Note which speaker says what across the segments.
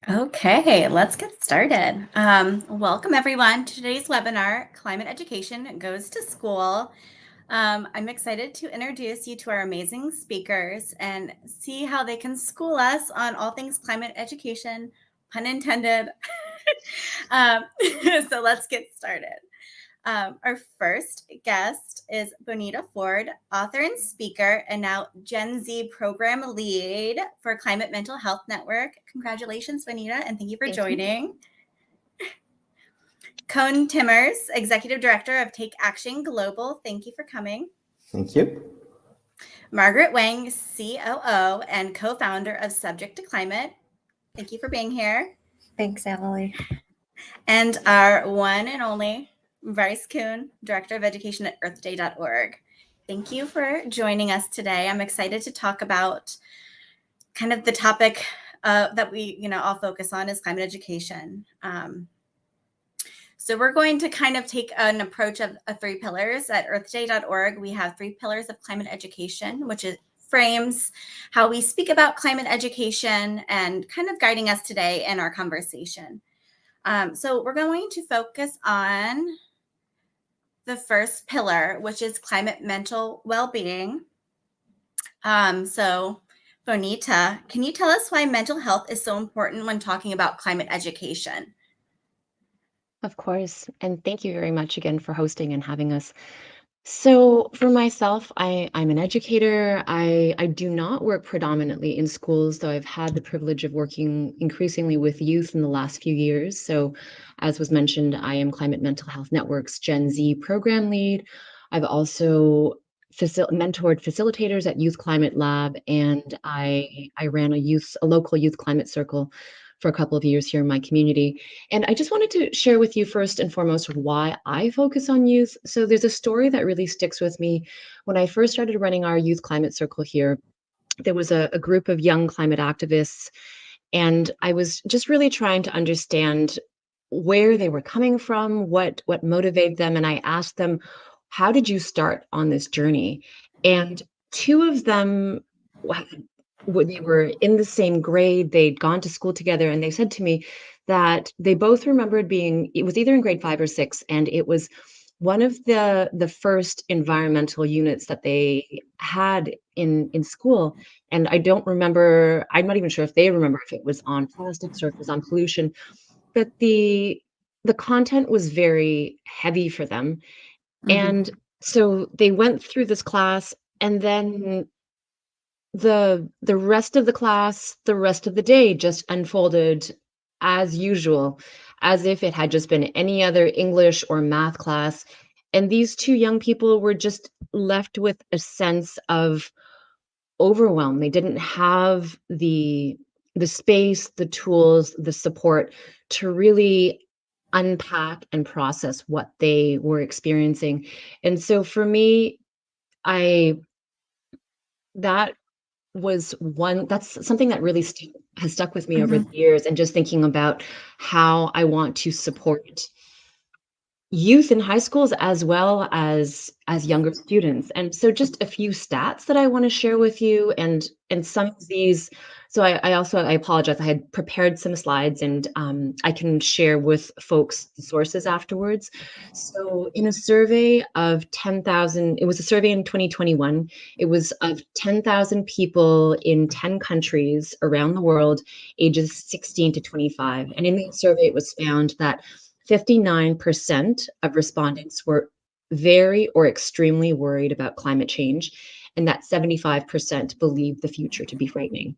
Speaker 1: Okay, let's get started. Welcome everyone to today's webinar, Climate Education Goes to School. I'm excited to introduce you to our amazing speakers and see how they can school us on all things climate education, pun intended. um, so let's get started. Our first guest is Bonita Ford, author and speaker, and now Gen Z program lead for Climate Mental Health Network. Congratulations, Bonita, and thank you for
Speaker 2: Thank you.
Speaker 1: joining. Cone Timmers, executive director of Take Action Global. Thank you for coming.
Speaker 3: Thank you.
Speaker 1: Margaret Wang, COO and co-founder of Subject to Climate. Thank you for being here.
Speaker 2: Thanks, Emily.
Speaker 1: And our one and only Bryce Kuhn, Director of Education at earthday.org. Thank you for joining us today. I'm excited to talk about kind of the topic that we, all focus on is climate education. So we're going to kind of take an approach of three pillars. At earthday.org, we have three pillars of climate education, which is frames how we speak about climate education and kind of guiding us today in our conversation. So we're going to focus on the first pillar, which is climate mental well-being. So Bonita, can you tell us why mental health is so important when talking about climate education?
Speaker 2: Of course. And thank you very much again for hosting and having us. So, for myself, I'm an educator. I do not work predominantly in schools, though I've had the privilege of working increasingly with youth in the last few years. So, as was mentioned, I am Climate Mental Health Network's Gen Z program lead. I've also mentored facilitators at Youth Climate Lab, and I ran a local youth climate circle for a couple of years here in my community. And I just wanted to share with you first and foremost why I focus on youth. So there's a story that really sticks with me. When I first started running our youth climate circle here, there was a group of young climate activists, and I was just really trying to understand where they were coming from, what motivated them, and I asked them, "How did you start on this journey?" And two of them when they were in the same grade, they'd gone to school together, and they said to me that they both remembered it was either in grade 5 or 6, and it was one of the first environmental units that they had in school. And I'm not even sure if they remember if it was on plastics or if it was on pollution, but the content was very heavy for them.
Speaker 1: Mm-hmm.
Speaker 2: And so they went through this class, and then the rest of the class, the rest of the day just unfolded as usual, as if it had just been any other English or math class. And these two young people were just left with a sense of overwhelm. They didn't have the space, the tools, the support to really unpack and process what they were experiencing. And so for me, I that that's something that really has stuck with me over
Speaker 1: Mm-hmm.
Speaker 2: the years, and just thinking about how I want to support youth in high schools as well as younger students. And so just a few stats that I want to share with you, and some of these. So I apologize, I had prepared some slides, and I can share with folks the sources afterwards. So in a survey of 10,000, it was a survey in 2021, it was of 10,000 people in 10 countries around the world, ages 16 to 25, and in the survey it was found that 59% of respondents were very or extremely worried about climate change, and that 75% believed the future to be frightening.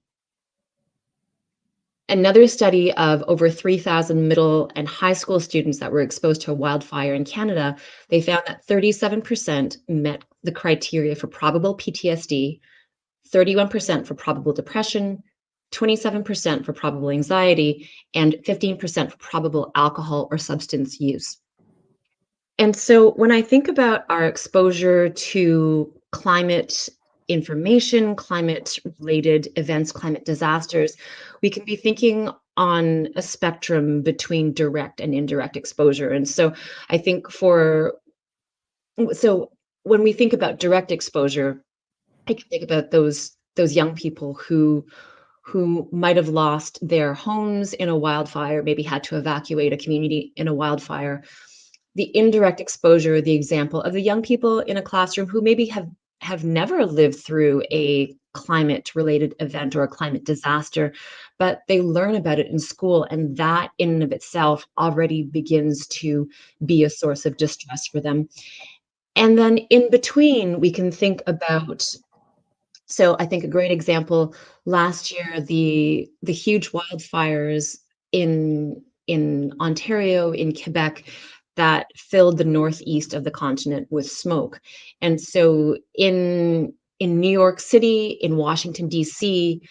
Speaker 2: Another study of over 3,000 middle and high school students that were exposed to a wildfire in Canada, they found that 37% met the criteria for probable PTSD, 31% for probable depression, 27% for probable anxiety, and 15% for probable alcohol or substance use. And so when I think about our exposure to climate information, climate related events, climate disasters, we can be thinking on a spectrum between direct and indirect exposure. And so I think so when we think about direct exposure, I can think about those young people who who might have lost their homes in a wildfire, maybe had to evacuate a community in a wildfire. The indirect exposure, the example of the young people in a classroom who maybe have never lived through a climate related event or a climate disaster, but they learn about it in school, and that in and of itself already begins to be a source of distress for them. And then in between, we can think about, so I think a great example last year, the huge wildfires in Ontario, in Quebec, that filled the northeast of the continent with smoke. And so in New York City, in Washington D.C.,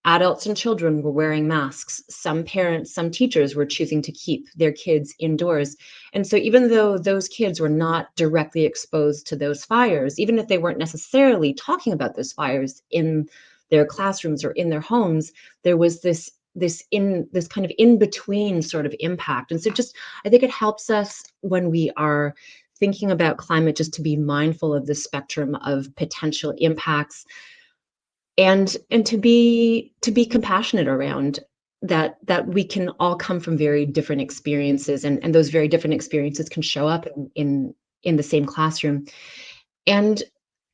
Speaker 2: adults and children were wearing masks. Some parents, some teachers were choosing to keep their kids indoors. And so even though those kids were not directly exposed to those fires, even if they weren't necessarily talking about those fires in their classrooms or in their homes, there was this kind of in between sort of impact. And so just I think it helps us when we are thinking about climate just to be mindful of the spectrum of potential impacts, and to be compassionate around that we can all come from very different experiences, and those very different experiences can show up in the same classroom. And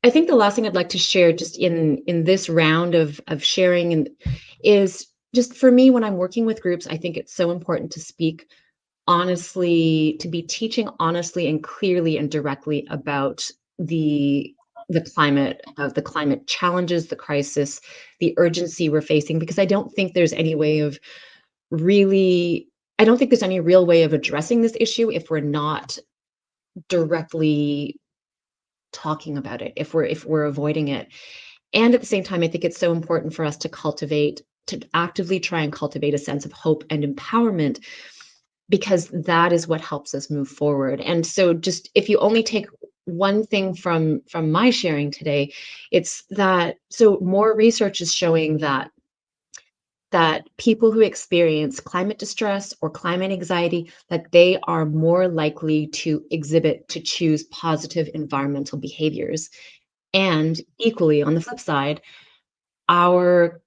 Speaker 2: I think the last thing I'd like to share just in this round of sharing and is just for me when I'm working with groups, I think it's so important to speak honestly, to be teaching honestly and clearly and directly about the the climate challenges, the crisis, the urgency we're facing, because really I don't think there's any real way of addressing this issue if we're not directly talking about it, if we're avoiding it. And at the same time, I think it's so important for us to actively try and cultivate a sense of hope and empowerment, because that is what helps us move forward. And so just if you only take one thing from my sharing today, it's that so more research is showing that people who experience climate distress or climate anxiety, that they are more likely to choose positive environmental behaviors. And equally on the flip side, our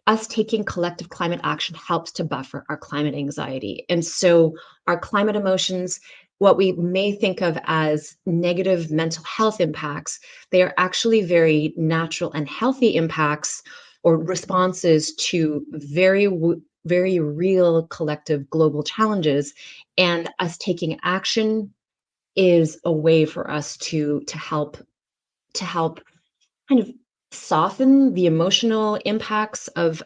Speaker 2: us taking collective climate action helps to buffer our climate anxiety. And so our climate emotions, what we may think of as negative mental health impacts, they are actually very natural and healthy impacts or responses to very real collective global challenges. And us taking action is a way for us to help kind of soften the emotional impacts of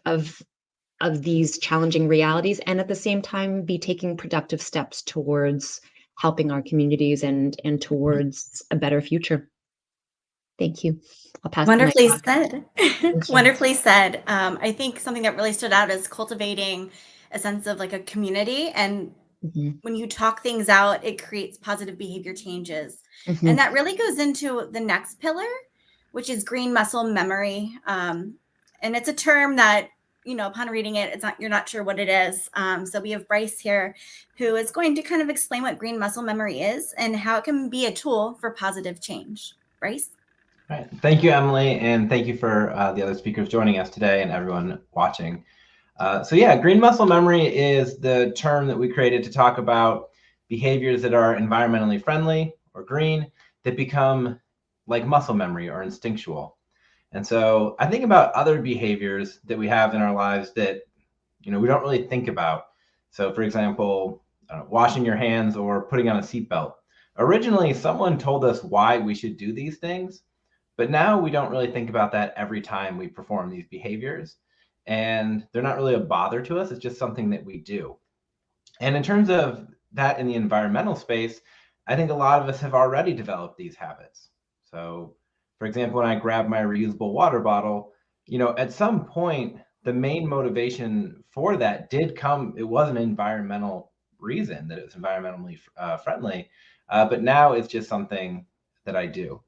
Speaker 2: these challenging realities, and at the same time be taking productive steps towards helping our communities and towards a better future. Thank you. I'll pass the mic
Speaker 1: Wonderfully
Speaker 2: back.
Speaker 1: said.
Speaker 2: Thank you.
Speaker 1: Wonderfully said. I think something that really stood out is cultivating a sense of like a community. And
Speaker 2: Mhm,
Speaker 1: when you talk things out, it creates positive behavior changes. And
Speaker 2: mhm,
Speaker 1: that really goes into the next pillar, which is green muscle memory. And it's a term that, upon reading it, you're not sure what it is. So we have Bryce here who is going to kind of explain what green muscle memory is and how it can be a tool for positive change. Bryce?
Speaker 3: All right. Thank you, Emily, and thank you for the other speakers joining us today and everyone watching. Green muscle memory is the term that we created to talk about behaviors that are environmentally friendly or green that become like muscle memory or instinctual. And so I think about other behaviors that we have in our lives that we don't really think about. So for example, washing your hands or putting on a seatbelt. Originally, someone told us why we should do these things, but now we don't really think about that every time we perform these behaviors. And they're not really a bother to us. It's just something that we do. And in terms of that in the environmental space, I think a lot of us have already developed these habits. So, for example, when I grab my reusable water bottle, at some point, the main motivation for that it was an environmental reason that it was environmentally friendly, but now it's just something that I do.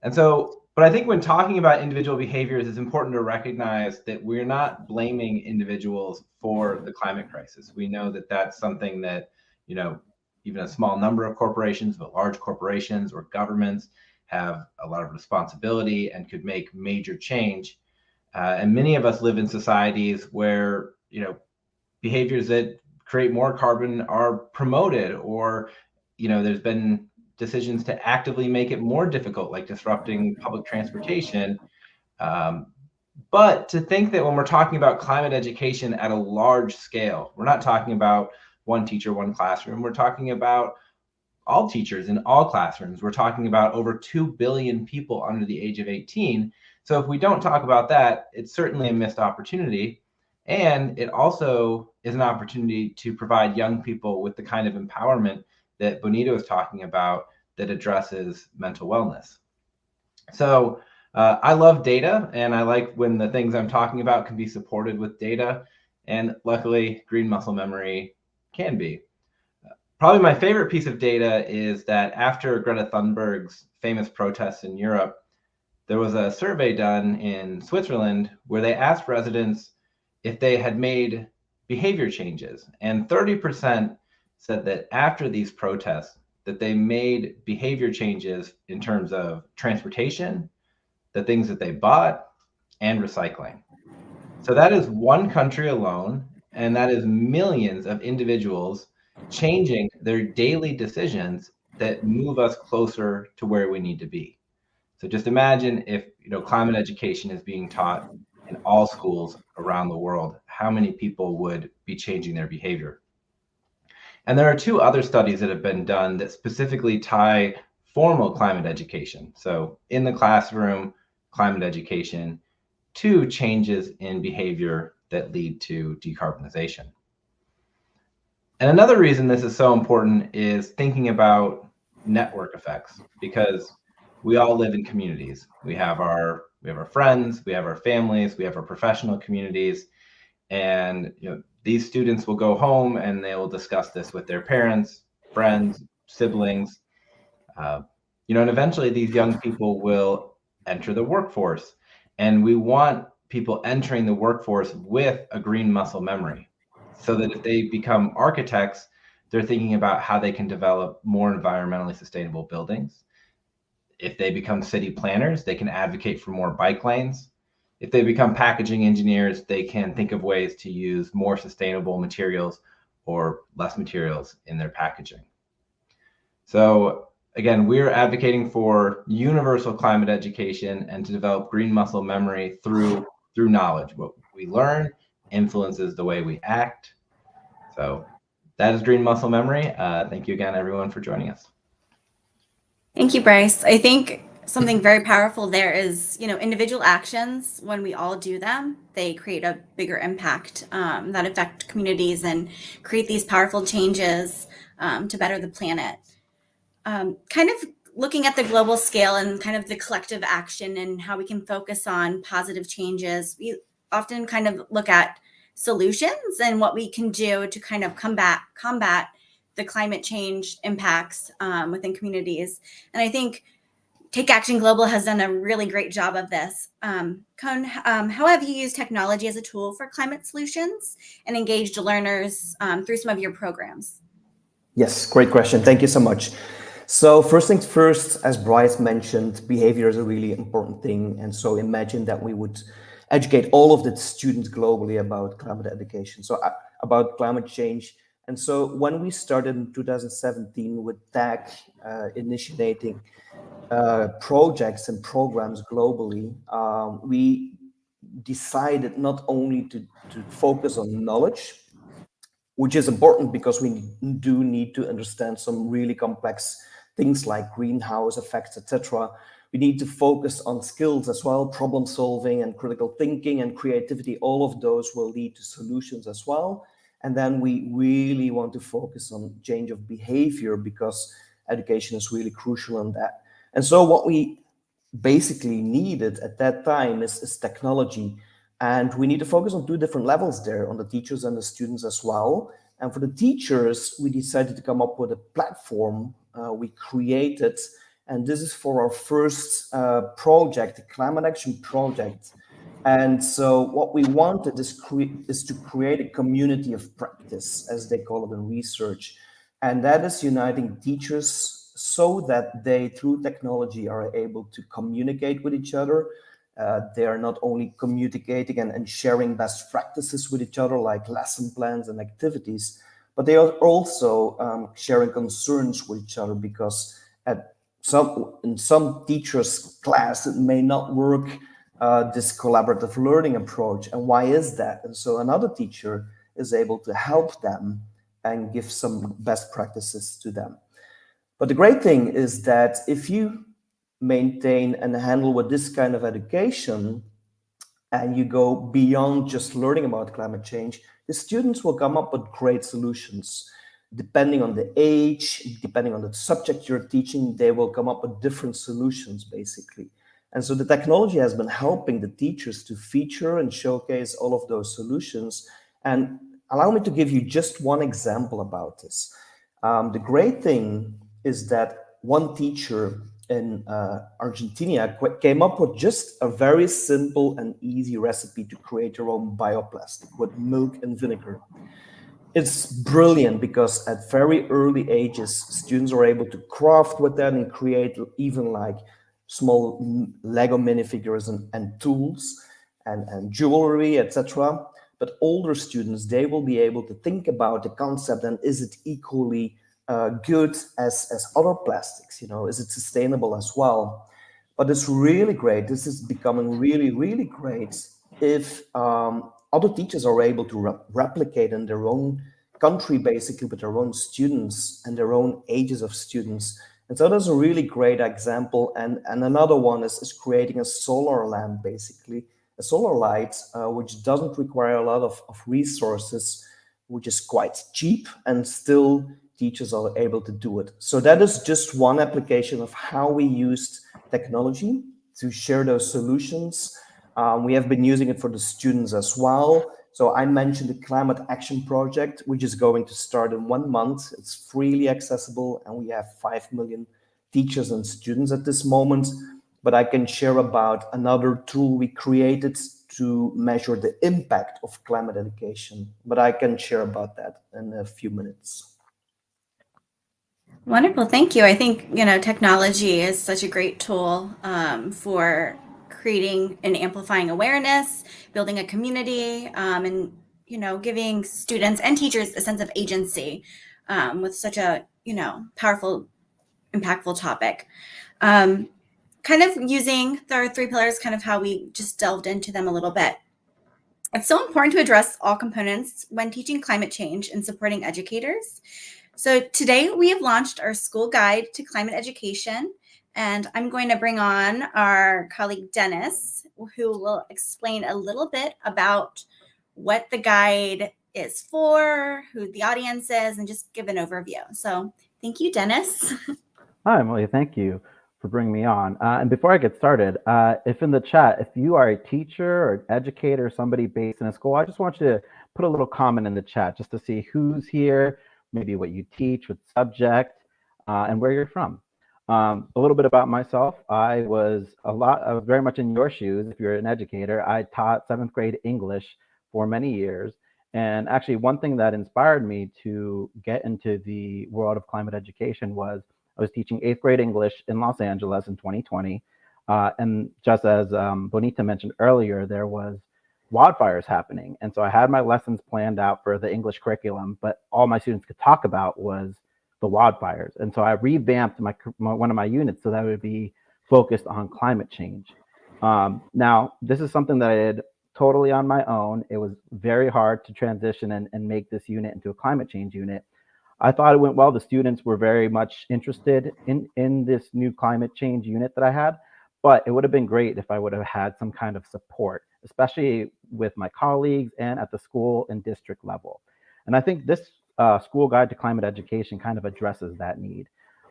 Speaker 3: And so, but I think when talking about individual behaviors, it's important to recognize that we're not blaming individuals for the climate crisis. We know that that's something that, even a small number of corporations, but large corporations or governments have a lot of responsibility and could make major change. And many of us live in societies where, behaviors that create more carbon are promoted, or, there's been decisions to actively make it more difficult, like disrupting public transportation. But to think that when we're talking about climate education at a large scale, we're not talking about one teacher, one classroom. We're talking about all teachers in all classrooms. We're talking about over 2 billion people under the age of 18. So if we don't talk about that, it's certainly a missed opportunity. And it also is an opportunity to provide young people with the kind of empowerment that Bonita was talking about that addresses mental wellness. So I love data, and I like when the things I'm talking about can be supported with data. And luckily, green muscle memory can be. Probably my favorite piece of data is that after Greta Thunberg's famous protests in Europe, there was a survey done in Switzerland where they asked residents if they had made behavior changes. And 30% said that after these protests, that they made behavior changes in terms of transportation, the things that they bought, and recycling. So that is one country alone, and that is millions of individuals changing their daily decisions that move us closer to where we need to be. So just imagine if, climate education is being taught in all schools around the world, how many people would be changing their behavior. And there are 2 other studies that have been done that specifically tie formal climate education, so in the classroom, climate education, to changes in behavior that lead to decarbonization. And another reason this is so important is thinking about network effects, because we all live in communities. We have our friends, we have our families, we have our professional communities, and these students will go home and they will discuss this with their parents, friends, siblings, and eventually these young people will enter the workforce, and we want people entering the workforce with a green muscle memory, so that if they become architects, they're thinking about how they can develop more environmentally sustainable buildings. If they become city planners, they can advocate for more bike lanes. If they become packaging engineers, they can think of ways to use more sustainable materials or less materials in their packaging. So again, we're advocating for universal climate education and to develop green muscle memory through knowledge. What we learn influences the way we act. So that is green muscle memory. Thank you again, everyone, for joining us.
Speaker 1: Thank you, Bryce. I think something very powerful there is, individual actions, when we all do them, they create a bigger impact that affect communities and create these powerful changes to better the planet. Kind of looking at the global scale and kind of the collective action and how we can focus on positive changes, we often kind of look at solutions and what we can do to kind of combat the climate change impacts within communities. And I think Take Action Global has done a really great job of this. Cone, how have you used technology as a tool for climate solutions and engaged learners through some of your programs?
Speaker 4: Yes, great question. Thank you so much. So first things first, as Bryce mentioned, behavior is a really important thing. And so imagine that we would educate all of the students globally about climate education, so about climate change. And so when we started in 2017 with TAG initiating projects and programs globally, we decided not only to focus on knowledge, which is important because we do need to understand some really complex things like greenhouse effects, etc. We need to focus on skills as well, problem solving and critical thinking and creativity. All of those will lead to solutions as well. And then we really want to focus on change of behavior because education is really crucial in that. And so what we basically needed at that time is technology. And we need to focus on 2 different levels there, on the teachers and the students as well. And for the teachers, we decided to come up with a platform we created. And this is for our first project, the Climate Action Project. And so what we wanted is to create a community of practice, as they call it in research. And that is uniting teachers so that they, through technology, are able to communicate with each other They are not only communicating and sharing best practices with each other, like lesson plans and activities, but they are also sharing concerns with each other, because in some teachers' class it may not work, this collaborative learning approach. And why is that? And so another teacher is able to help them and give some best practices to them. But the great thing is that if you maintain and handle with this kind of education, and you go beyond just learning about climate change, the students will come up with great solutions. Depending on the age, depending on the subject you're teaching, they will come up with different solutions, basically. And so the technology has been helping the teachers to feature and showcase all of those solutions. And allow me to give you just one example about this. The great thing is that one teacher in Argentina came up with just a very simple and easy recipe to create your own bioplastic with milk and vinegar. It's brilliant because at very early ages, students are able to craft with that and create even like small Lego minifigures and tools and jewelry, etc. But older students, they will be able to think about the concept and is it equally good as other plastics? You know, is it sustainable as well? But it's really great. This is becoming really, really great if other teachers are able to replicate in their own country, basically with their own students and their own ages of students. And so that's a really great example. And another one is creating a solar lamp, basically, a solar light, which doesn't require a lot of resources, which is quite cheap, and still teachers are able to do it. So that is just one application of how we used technology to share those solutions. We have been using it for the students as well. So I mentioned the Climate Action Project, which is going to start in 1 month. It's freely accessible, and we have 5 million teachers and students at this moment. But I can share about another tool we created to measure the impact of climate education. But I can share about that in a few minutes.
Speaker 1: Wonderful. Thank you. I think, technology is such a great tool for creating and amplifying awareness, building a community, and, giving students and teachers a sense of agency with such a, powerful, impactful topic. Kind of using the 3 pillars, kind of how we just delved into them a little bit. It's so important to address all components when teaching climate change and supporting educators. So today we have launched our school guide to climate education, and I'm going to bring on our colleague Dennis, who will explain a little bit about what the guide is for, who the audience is, and just give an overview. So thank you, Dennis.
Speaker 5: Hi, Emily. Thank you for bringing me on. And before I get started, if in the chat, if you are a teacher or an educator or somebody based in a school, I just want you to put a little comment in the chat just to see who's here, maybe what you teach, what subject, and where you're from. A little bit about myself. I was very much in your shoes. If you're an educator, I taught 7th grade English for many years. And actually, one thing that inspired me to get into the world of climate education was I was teaching 8th grade English in Los Angeles in 2020. And just as Bonita mentioned earlier, there was wildfires happening. And so I had my lessons planned out for the English curriculum, but all my students could talk about was the wildfires. And so I revamped one of my units so that it would be focused on climate change. Now, this is something that I did totally on my own. It was very hard to transition and make this unit into a climate change unit. I thought it went well. The students were very much interested in this new climate change unit that I had, but it would have been great if I would have had some kind of support, especially with my colleagues and at the school and district level. And I think this school guide to climate education kind of addresses that need.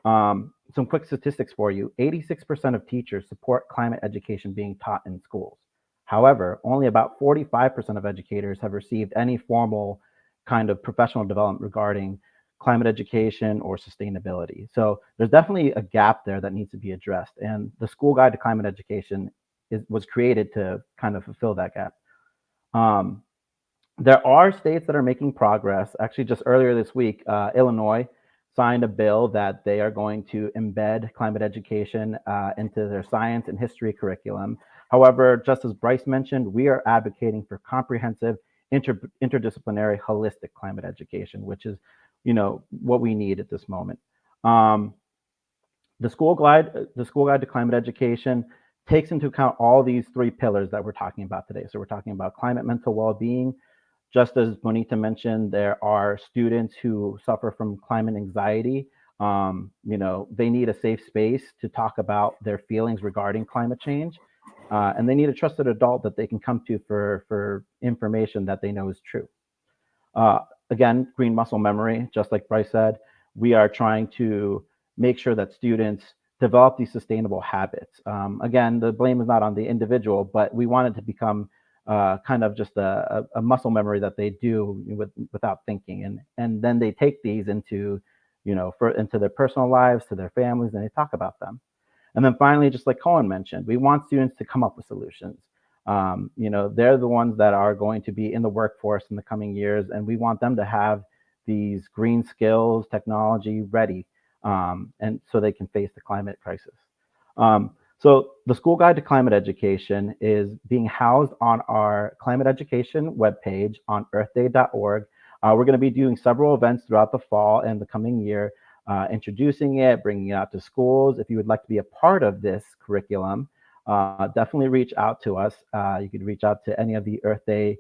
Speaker 5: Some quick statistics for you. 86% of teachers support climate education being taught in schools. However, only about 45% of educators have received any formal kind of professional development regarding climate education or sustainability. So there's definitely a gap there that needs to be addressed. And the school guide to climate education was created to kind of fulfill that gap. There are states that are making progress. Actually, just earlier this week, Illinois signed a bill that they are going to embed climate education into their science and history curriculum. However, just as Bryce mentioned, we are advocating for comprehensive interdisciplinary holistic climate education, which is, what we need at this moment. The school guide to climate education takes into account all these three pillars that we're talking about today. So we're talking about climate mental well-being. Just as Bonita mentioned, there are students who suffer from climate anxiety. They need a safe space to talk about their feelings regarding climate change. And they need a trusted adult that they can come to for information that they know is true. Again, green muscle memory, just like Bryce said, we are trying to make sure that students develop these sustainable habits. Again, the blame is not on the individual, but we want it to become kind of just a muscle memory that they do without thinking. And then they take these into, into their personal lives, to their families, and they talk about them. And then finally, just like Cohen mentioned, we want students to come up with solutions. They're the ones that are going to be in the workforce in the coming years, and we want them to have these green skills, technology ready, and so they can face the climate crisis. So the School Guide to Climate Education is being housed on our climate education webpage on earthday.org. We're going to be doing several events throughout the fall and the coming year, introducing it, bringing it out to schools. If you would like to be a part of this curriculum, definitely reach out to us. You could reach out to any of the Earth Day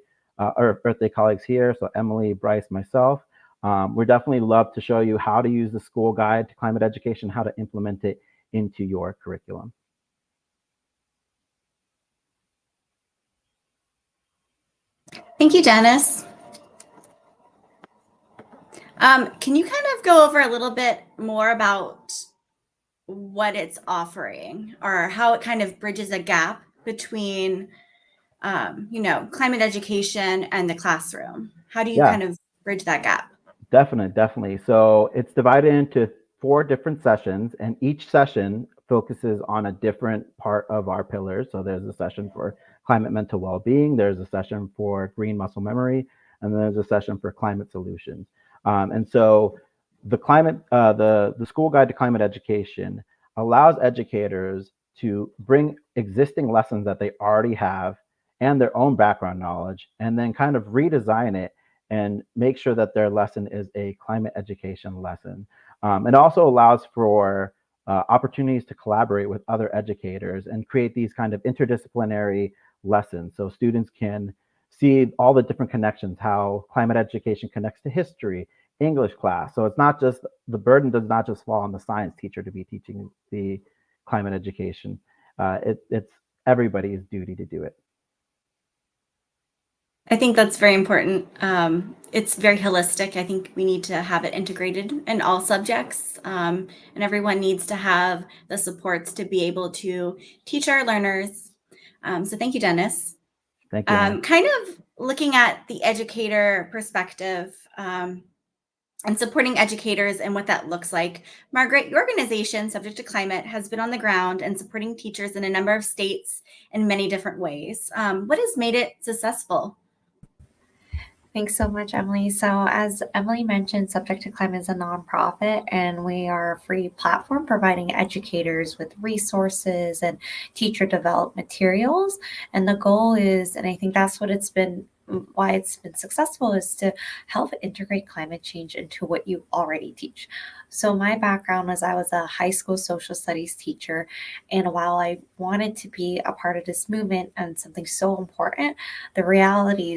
Speaker 5: colleagues here, so Emily, Bryce, myself. We'd definitely love to show you how to use the School Guide to Climate Education, how to implement it into your curriculum.
Speaker 1: Thank you, Dennis. Can you kind of go over a little bit more about what it's offering, or how it kind of bridges a gap between, climate education and the classroom? How do you kind of bridge that gap?
Speaker 5: Definitely. So it's divided into 4 different sessions, and each session focuses on a different part of our pillars. So there's a session for climate mental well-being, there's a session for green muscle memory, and then there's a session for climate solutions. And so the School Guide to Climate Education allows educators to bring existing lessons that they already have and their own background knowledge, and then kind of redesign it and make sure that their lesson is a climate education lesson. It also allows for opportunities to collaborate with other educators and create these kind of interdisciplinary lessons, so students can see all the different connections, how climate education connects to history, English class. So it's not just, the burden does not just fall on the science teacher to be teaching the climate education. It's everybody's duty to do it.
Speaker 1: I think that's very important. It's very holistic. I think we need to have it integrated in all subjects, and everyone needs to have the supports to be able to teach our learners. So thank you, Dennis.
Speaker 5: Thank you.
Speaker 1: Kind of looking at the educator perspective, and supporting educators and what that looks like. Margaret, your organization, Subject to Climate, has been on the ground and supporting teachers in a number of states in many different ways. What has made it successful?
Speaker 6: Thanks so much, Emily. So as Emily mentioned, Subject to Climate is a nonprofit, and we are a free platform providing educators with resources and teacher developed materials. And the goal is, and I think that's what why it's been successful, is to help integrate climate change into what you already teach. So my background was, I was a high school social studies teacher. And while I wanted to be a part of this movement and something so important, the reality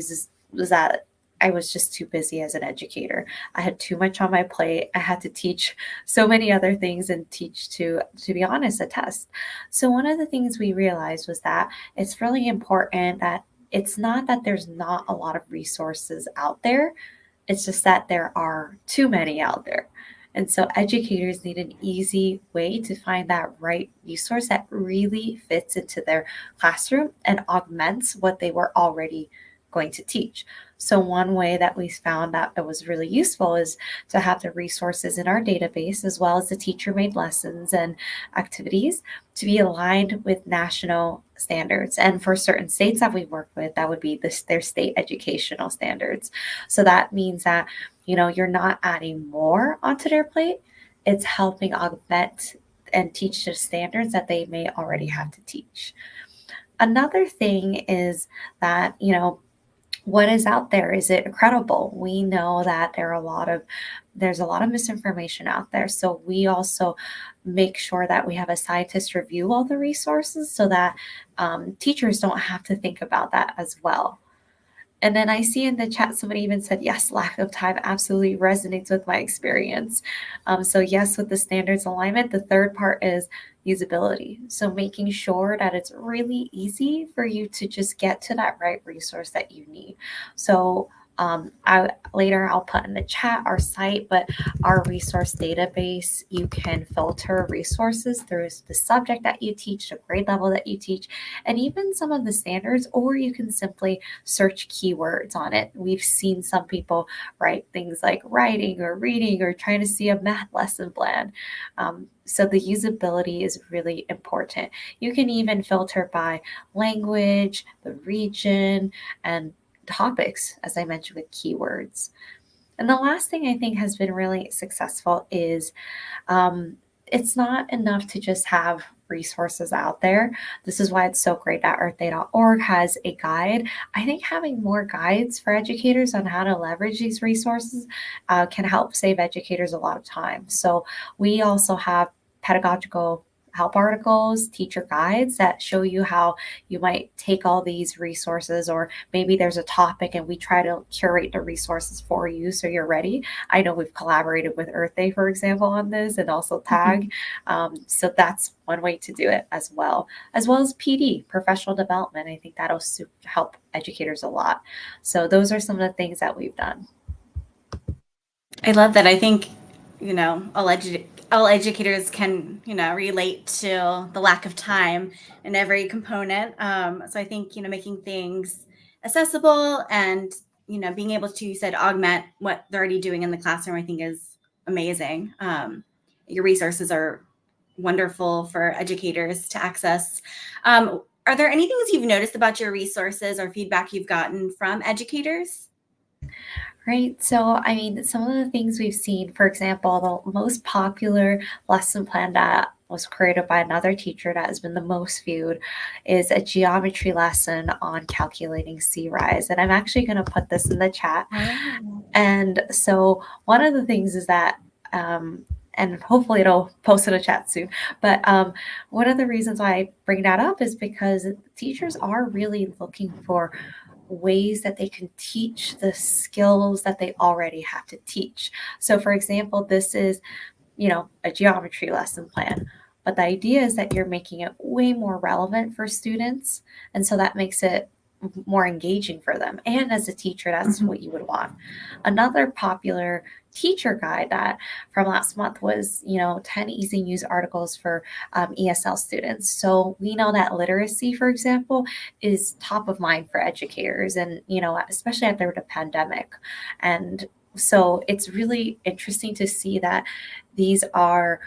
Speaker 6: was that I was just too busy as an educator. I had too much on my plate. I had to teach so many other things and teach, to be honest, a test. So one of the things we realized was that it's really important that it's not that there's not a lot of resources out there. It's just that there are too many out there. And so educators need an easy way to find that right resource that really fits into their classroom and augments what they were already going to teach. So one way that we found that it was really useful is to have the resources in our database, as well as the teacher-made lessons and activities, to be aligned with national standards. And for certain states that we work with, that would be their state educational standards. So that means that, you're not adding more onto their plate. It's helping augment and teach the standards that they may already have to teach. Another thing is that, what is out there? Is it credible? We know that there's a lot of misinformation out there. So we also make sure that we have a scientist review all the resources so that teachers don't have to think about that as well. And then I see in the chat somebody even said, yes, lack of time absolutely resonates with my experience. So yes, with the standards alignment, the third part is usability. So making sure that it's really easy for you to just get to that right resource that you need. So later I'll put in the chat our site, but our resource database, you can filter resources through the subject that you teach, the grade level that you teach, and even some of the standards, or you can simply search keywords on it. We've seen some people write things like writing or reading or trying to see a math lesson plan. So the usability is really important. You can even filter by language, the region, and topics, as I mentioned, with keywords. And the last thing I think has been really successful is it's not enough to just have resources out there. This is why it's so great that earthday.org has a guide. I think having more guides for educators on how to leverage these resources can help save educators a lot of time. So we also have pedagogical help articles, teacher guides that show you how you might take all these resources, or maybe there's a topic and we try to curate the resources for you so you're ready. I know we've collaborated with Earth Day, for example, on this, and also TAG. So that's one way to do it as well as PD, professional development. I think that'll help educators a lot. So those are some of the things that we've done.
Speaker 1: I love that. I think, all educators can, relate to the lack of time in every component. So I think, making things accessible and, being able to, you said, augment what they're already doing in the classroom, I think is amazing. Your resources are wonderful for educators to access. Are there any things you've noticed about your resources or feedback you've gotten from educators?
Speaker 6: Right. So, I mean, some of the things we've seen, for example, the most popular lesson plan that was created by another teacher that has been the most viewed is a geometry lesson on calculating sea rise. And I'm actually going to put this in the chat. Oh. And so one of the things is that, and hopefully it'll post in a chat soon. But one of the reasons why I bring that up is because teachers are really looking for ways that they can teach the skills that they already have to teach. So for example, this is, a geometry lesson plan, but the idea is that you're making it way more relevant for students. And so that makes it more engaging for them. And as a teacher, that's what you would want. Another popular teacher guide that from last month was, 10 easy use articles for ESL students. So we know that literacy, for example, is top of mind for educators and, especially after the pandemic. And so it's really interesting to see that these are,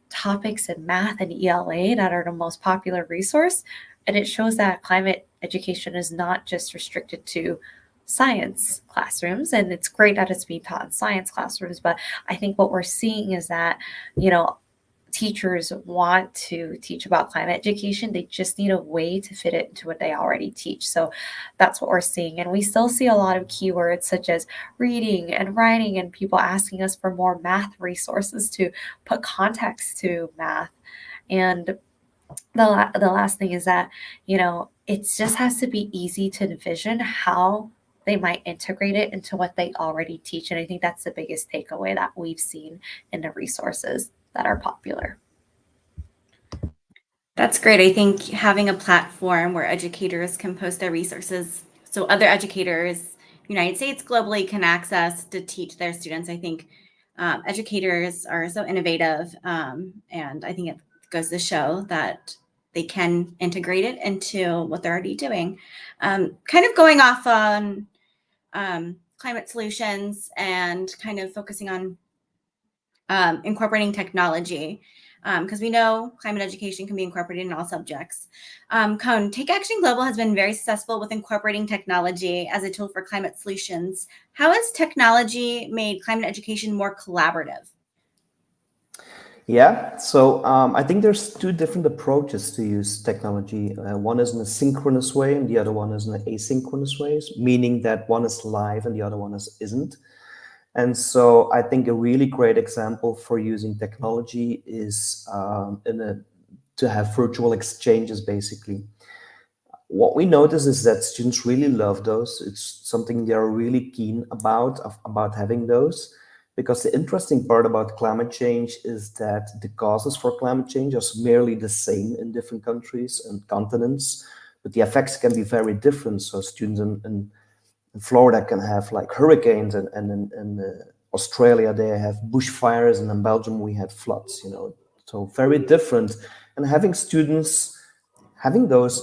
Speaker 6: topics in math and ELA that are the most popular resource. And it shows that climate education is not just restricted to science classrooms, and it's great that it's being taught in science classrooms, but I think what we're seeing is that, teachers want to teach about climate education. They just need a way to fit it into what they already teach. So that's what we're seeing. And we still see a lot of keywords such as reading and writing, and people asking us for more math resources to put context to math. And the last thing is that, it just has to be easy to envision how they might integrate it into what they already teach. And I think that's the biggest takeaway that we've seen in the resources that are popular.
Speaker 1: That's great. I think having a platform where educators can post their resources so other educators, United States, globally, can access to teach their students. I think educators are so innovative, and I think it goes to show that they can integrate it into what they're already doing. Kind of going off on climate solutions and kind of focusing on incorporating technology, because we know climate education can be incorporated in all subjects. Cone, Take Action Global has been very successful with incorporating technology as a tool for climate solutions. How has technology made climate education more collaborative?
Speaker 4: Yeah, so I think there's two different approaches to use technology. One is in a synchronous way, and the other one is in an asynchronous way, meaning that one is live and the other one isn't. And so I think a really great example for using technology is to have virtual exchanges, basically. What we notice is that students really love those. It's something they are really keen about having those. Because the interesting part about climate change is that the causes for climate change are merely the same in different countries and continents, but the effects can be very different. So students in Florida can have like hurricanes, and in Australia they have bushfires, and in Belgium we had floods. So very different. And having those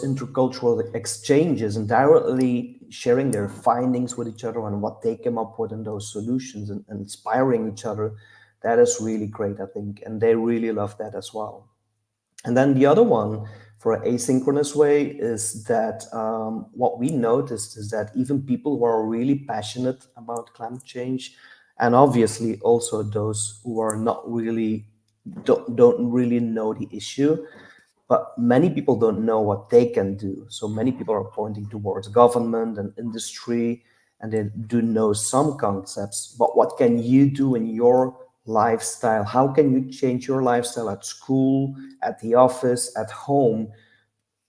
Speaker 4: intercultural exchanges and directly sharing their findings with each other and what they came up with in those solutions, and inspiring each other, that is really great, I think. And they really love that as well. And then the other one for an asynchronous way is that what we noticed is that even people who are really passionate about climate change, and obviously also those who are not really, don't really know the issue, but many people don't know what they can do. So many people are pointing towards government and industry, and they do know some concepts. But what can you do in your lifestyle? How can you change your lifestyle at school, at the office, at home,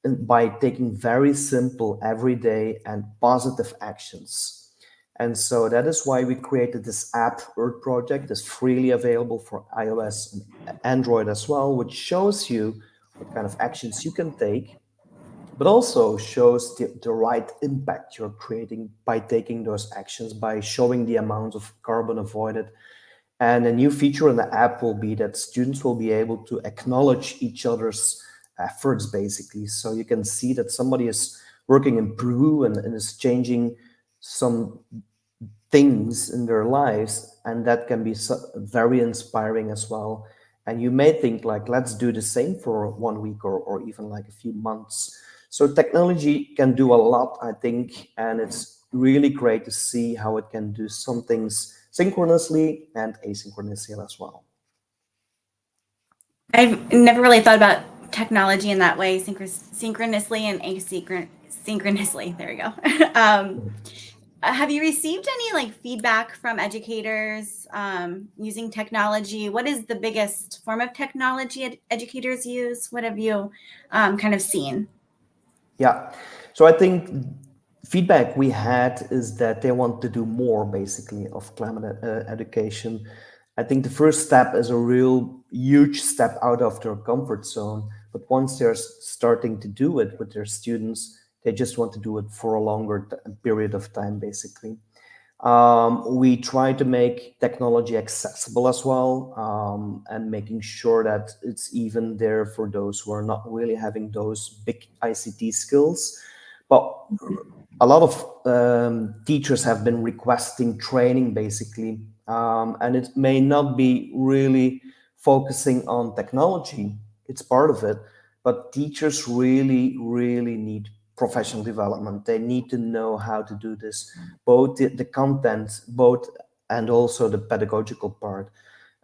Speaker 4: by taking very simple, everyday, and positive actions? And so that is why we created this app, Earth Project, is freely available for iOS and Android as well, which shows you what kind of actions you can take, but also shows the right impact you're creating by taking those actions, by showing the amount of carbon avoided. And a new feature in the app will be that students will be able to acknowledge each other's efforts, basically. So you can see that somebody is working in Peru and is changing some things in their lives, and that can be very inspiring as well. And you may think like, let's do the same for 1 week, or even like a few months. So technology can do a lot, I think, and it's really great to see how it can do some things synchronously and asynchronously as well.
Speaker 1: I've never really thought about technology in that way, synchronously and asynchronously. There we go. Have you received any like feedback from educators using technology? What is the biggest form of technology educators use? What have you kind of seen?
Speaker 4: Yeah, so I think feedback we had is that they want to do more, basically, of climate education. I think the first step is a real huge step out of their comfort zone. But once they're starting to do it with their students, they just want to do it for a longer period of time, basically. We try to make technology accessible as well, and making sure that it's even there for those who are not really having those big ICT skills. But a lot of teachers have been requesting training, basically, and it may not be really focusing on technology. It's part of it, but teachers really, really need professional development. They need to know how to do this, both the content, both, and also the pedagogical part.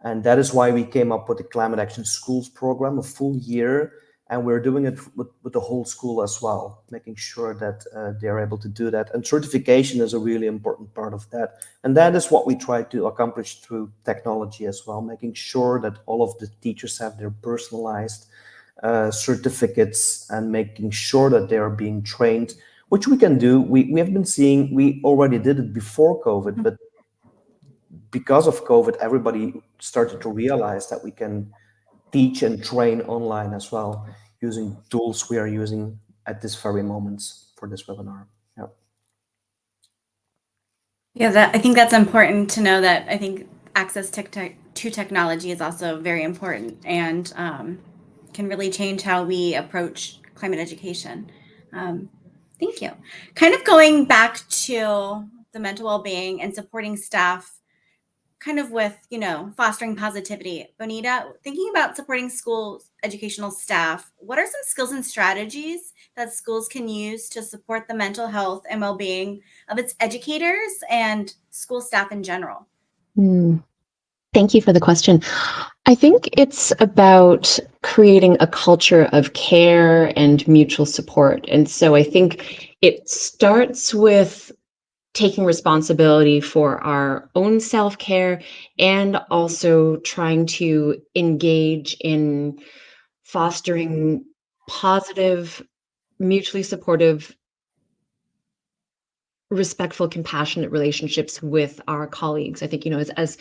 Speaker 4: And that is why we came up with the Climate Action Schools program, a full year, and we're doing it with the whole school as well, making sure that they're able to do that. And certification is a really important part of that. And that is what we try to accomplish through technology as well, making sure that all of the teachers have their personalized certificates, and making sure that they are being trained, which we can do. We have been seeing, we already did it before COVID, but because of COVID, everybody started to realize that we can teach and train online as well, using tools we are using at this very moment for this webinar. Yeah.
Speaker 1: Yeah, I think that's important to know, that I think access to technology is also very important, and can really change how we approach climate education. Thank you. Kind of going back to the mental well-being and supporting staff, kind of with, fostering positivity. Bonita, thinking about supporting school educational staff, what are some skills and strategies that schools can use to support the mental health and well-being of its educators and school staff in general?
Speaker 2: Thank you for the question. I think it's about creating a culture of care and mutual support. And so I think it starts with taking responsibility for our own self-care and also trying to engage in fostering positive, mutually supportive, respectful, compassionate relationships with our colleagues. I think, as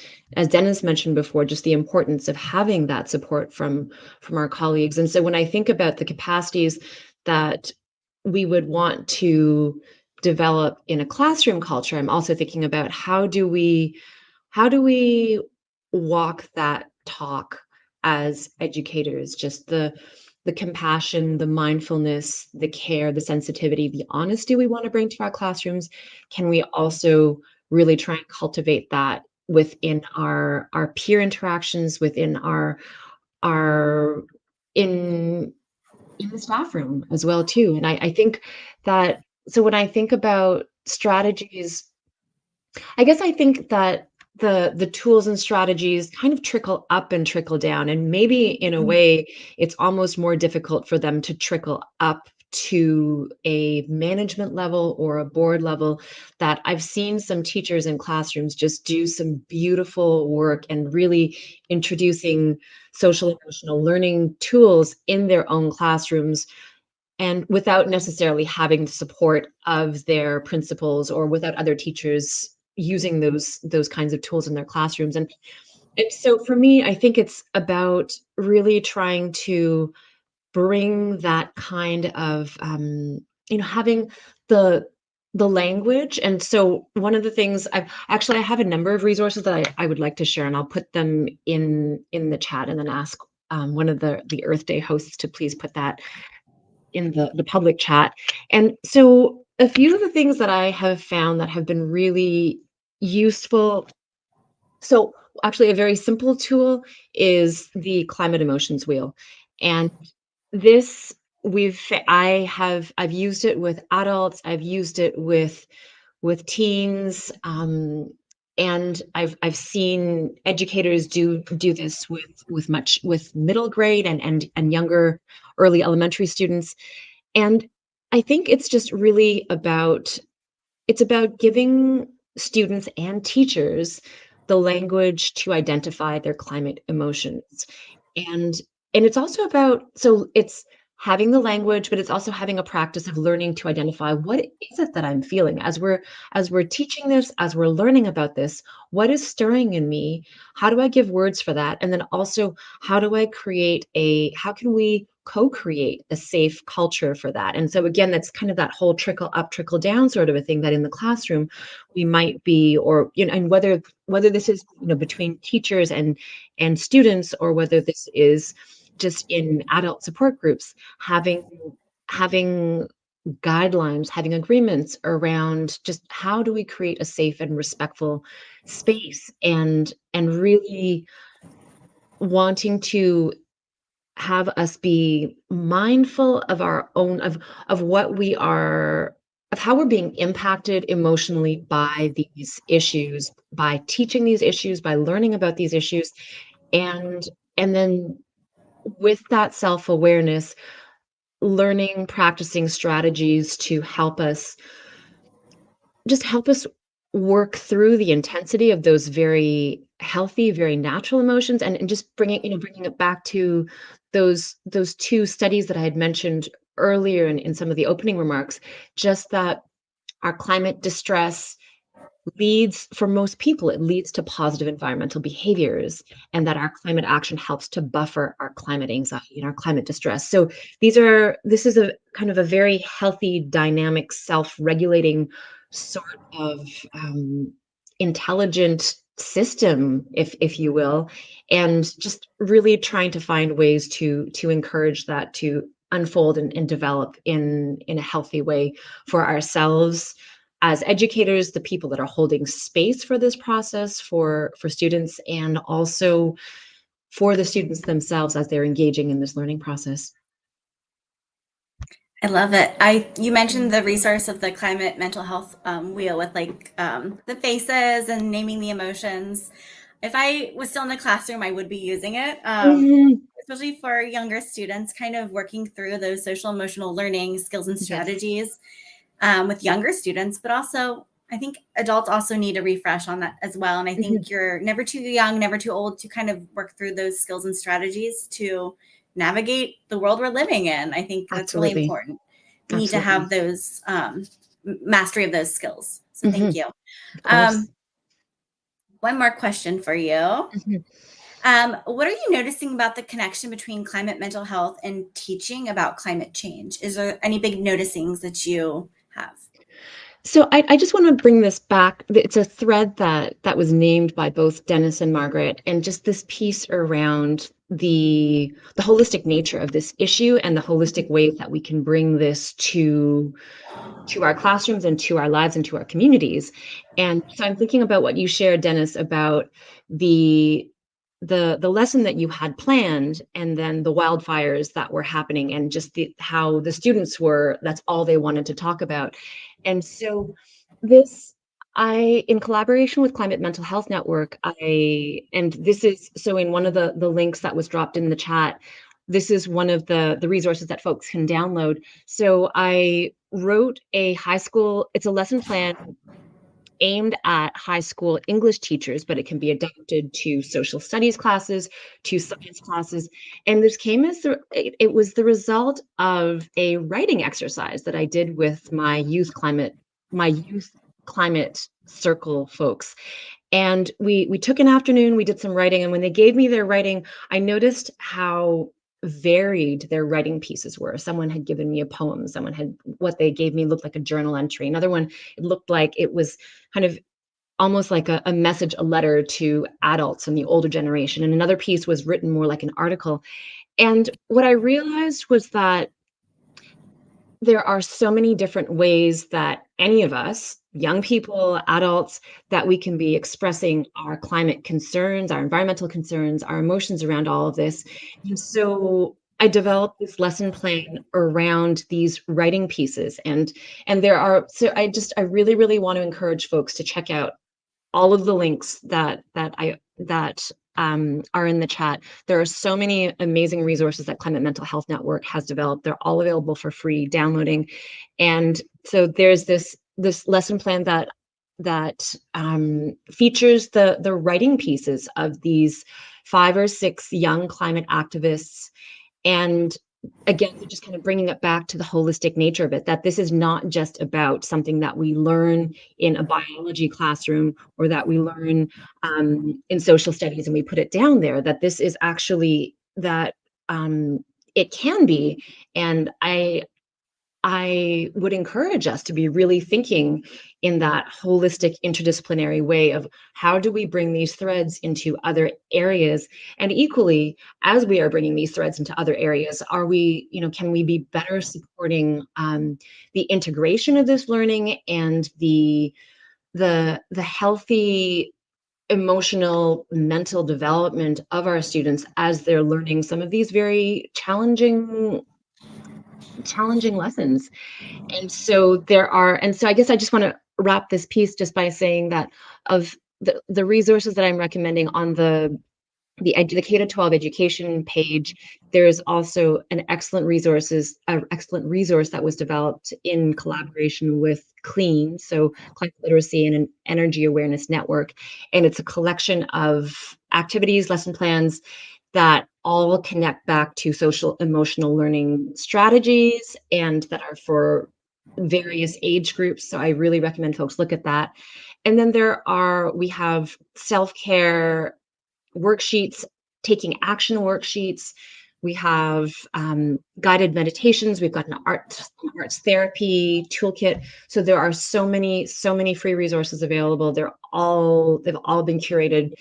Speaker 2: Dennis mentioned before, just the importance of having that support from our colleagues. And so when I think about the capacities that we would want to develop in a classroom culture, I'm also thinking about how do we walk that talk as educators, just the compassion, the mindfulness, the care, the sensitivity, the honesty we want to bring to our classrooms? Can we also really try and cultivate that within our peer interactions, within our in in the staff room as well too? And I think that, so when I think about strategies, I guess I think that the tools and strategies kind of trickle up and trickle down, and maybe in a way it's almost more difficult for them to trickle up to a management level or a board level. That I've seen some teachers in classrooms just do some beautiful work and really introducing social emotional learning tools in their own classrooms, and without necessarily having the support of their principals or without other teachers using those kinds of tools in their classrooms. And so for me, I think it's about really trying to bring that kind of having the the language. And so one of the things I have a number of resources that I would like to share, and I'll put them in the chat, and then ask one of the Earth Day hosts to please put that in the public chat. And so a few of the things that I have found that have been really useful. So actually a very simple tool is the climate emotions wheel. And this I've used it with adults, I've used it with teens, and I've seen educators do this with middle grade and younger early elementary students. And I think it's just really about it's about giving students and teachers the language to identify their climate emotions. And and it's also about, so it's having the language, but it's also having a practice of learning to identify what is it that I'm feeling as we're teaching this, as we're learning about this, what is stirring in me? How do I give words for that? And then also, how can we co-create a safe culture for that? And so again, that's kind of that whole trickle up, trickle down sort of a thing, that in the classroom we might be, or and whether this is between teachers and students, or whether this is just in adult support groups, having guidelines, having agreements around just how do we create a safe and respectful space, and really wanting to have us be mindful of our own of what we are, of how we're being impacted emotionally by these issues, by teaching these issues, by learning about these issues. And then with that self-awareness, learning, practicing strategies to help us work through the intensity of those very healthy, very natural emotions, and just bringing it back to those two studies that I had mentioned earlier in some of the opening remarks. Just that our climate distress leads, for most people, it leads to positive environmental behaviors, and that our climate action helps to buffer our climate anxiety and our climate distress. So this is a kind of a very healthy, dynamic, self-regulating sort of intelligent system, if you will, and just really trying to find ways to encourage that to unfold and develop in a healthy way for ourselves as educators, the people that are holding space for this process for students, and also for the students themselves as they're engaging in this learning process.
Speaker 1: I love it. You mentioned the resource of the climate mental health wheel with the faces and naming the emotions. if I was still in the classroom, I would be using it,
Speaker 2: Mhm.
Speaker 1: especially for younger students, kind of working through those social emotional learning skills and
Speaker 2: Yes,
Speaker 1: strategies with younger students. But also, I think adults also need a refresh on that as well. And I
Speaker 2: Mhm.
Speaker 1: think you're never too young, never too old to kind of work through those skills and strategies to navigate the world we're living in. I think that's really
Speaker 2: Absolutely.
Speaker 1: important. We need to
Speaker 2: Absolutely.
Speaker 1: have those mastery of those skills. So thank
Speaker 2: Mhm.
Speaker 1: you.
Speaker 2: Of course.
Speaker 1: One more question for you.
Speaker 2: Mhm.
Speaker 1: What are you noticing about the connection between climate mental health and teaching about climate change? Is there any big noticings that you have?
Speaker 2: So I just want to bring this back. It's a thread that was named by both Dennis and Margaret, and just this piece around the holistic nature of this issue and the holistic ways that we can bring this to our classrooms and to our lives and to our communities. And so I'm thinking about what you shared, Dennis, about the the lesson that you had planned and then the wildfires that were happening and just how the students were, that's all they wanted to talk about. And so this I, in collaboration with Climate Mental Health Network, and this is so in one of the links that was dropped in the chat, this is one of the resources that folks can download. So I wrote a high school, it's a lesson plan aimed at high school English teachers, but it can be adapted to social studies classes, to science classes. And this came as it was the result of a writing exercise that I did with my youth climate circle folks. And we took an afternoon, we did some writing, and when they gave me their writing, I noticed how varied their writing pieces were. Someone had given me a poem, someone had what they gave me looked like a journal entry. Another one, it looked like it was kind of almost like a message, a letter to adults in the older generation. And another piece was written more like an article. And what I realized was that there are so many different ways that any of us, young people, adults, that we can be expressing our climate concerns, our environmental concerns, our emotions around all of this. And so I developed this lesson plan around these writing pieces. And there are, so I really, really want to encourage folks to check out all of the links that are in the chat. There are so many amazing resources that Climate Mental Health Network has developed. They're all available for free downloading. And so there's this lesson plan that features the writing pieces of these 5 or 6 young climate activists. And again, they're just kind of bringing it back to the holistic nature of it, that this is not just about something that we learn in a biology classroom or that we learn in social studies and we put it down there, that this is actually that it can be. And I would encourage us to be really thinking in that holistic, interdisciplinary way of how do we bring these threads into other areas? And equally, as we are bringing these threads into other areas, are we, can we be better supporting the integration of this learning and the healthy emotional mental development of our students as they're learning some of these very challenging lessons. And so I guess I just want to wrap this piece just by saying that of the resources that I'm recommending on the K-12 education page, there is also an excellent resource that was developed in collaboration with CLEAN, so Climate Literacy and an Energy Awareness Network. And it's a collection of activities, lesson plans that all connect back to social emotional learning strategies and that are for various age groups. So I really recommend folks look at that. And then we have self-care worksheets, taking action worksheets. We have guided meditations. We've got an arts therapy toolkit. So there are so many free resources available. They've all been curated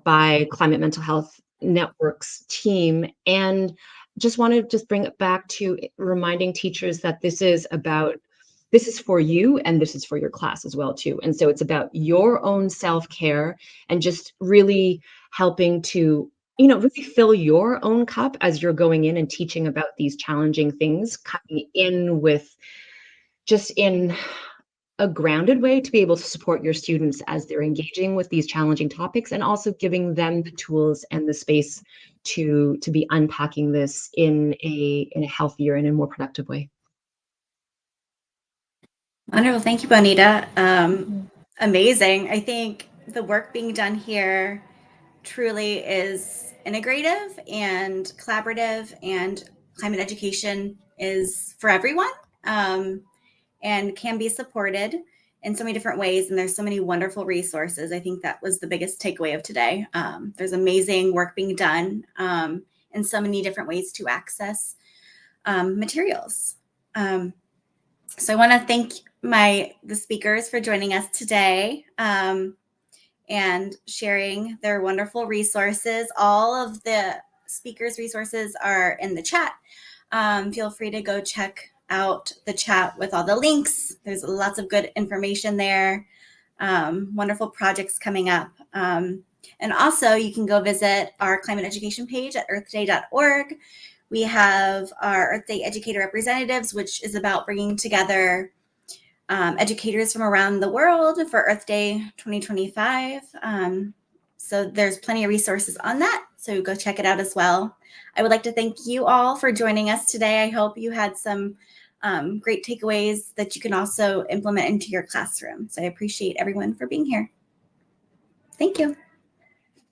Speaker 2: by Climate Mental Health Network's team. And just want to just bring it back to reminding teachers that this is for you and this is for your class as well too. And so it's about your own self-care and just really helping to really fill your own cup as you're going in and teaching about these challenging things, coming in with just in a grounded way to be able to support your students as they're engaging with these challenging topics, and also giving them the tools and the space to be unpacking this in a healthier and a more productive way.
Speaker 1: Wonderful. Thank you, Bonita. Amazing. I think the work being done here truly is integrative and collaborative, and climate education is for everyone, and can be supported in so many different ways. And there's so many wonderful resources. I think that was the biggest takeaway of today. There's amazing work being done in so many different ways to access materials. So I want to thank the speakers for joining us today and sharing their wonderful resources. All of the speakers' resources are in the chat. Feel free to go check out the chat with all the links. There's lots of good information there. Wonderful projects coming up. And also you can go visit our climate education page at earthday.org. We have our Earth Day Educator Representatives, which is about bringing together educators from around the world for Earth Day 2025. So there's plenty of resources on that. So go check it out as well. I would like to thank you all for joining us today. I hope you had some great takeaways that you can also implement into your classroom. So I appreciate everyone for being here. Thank you.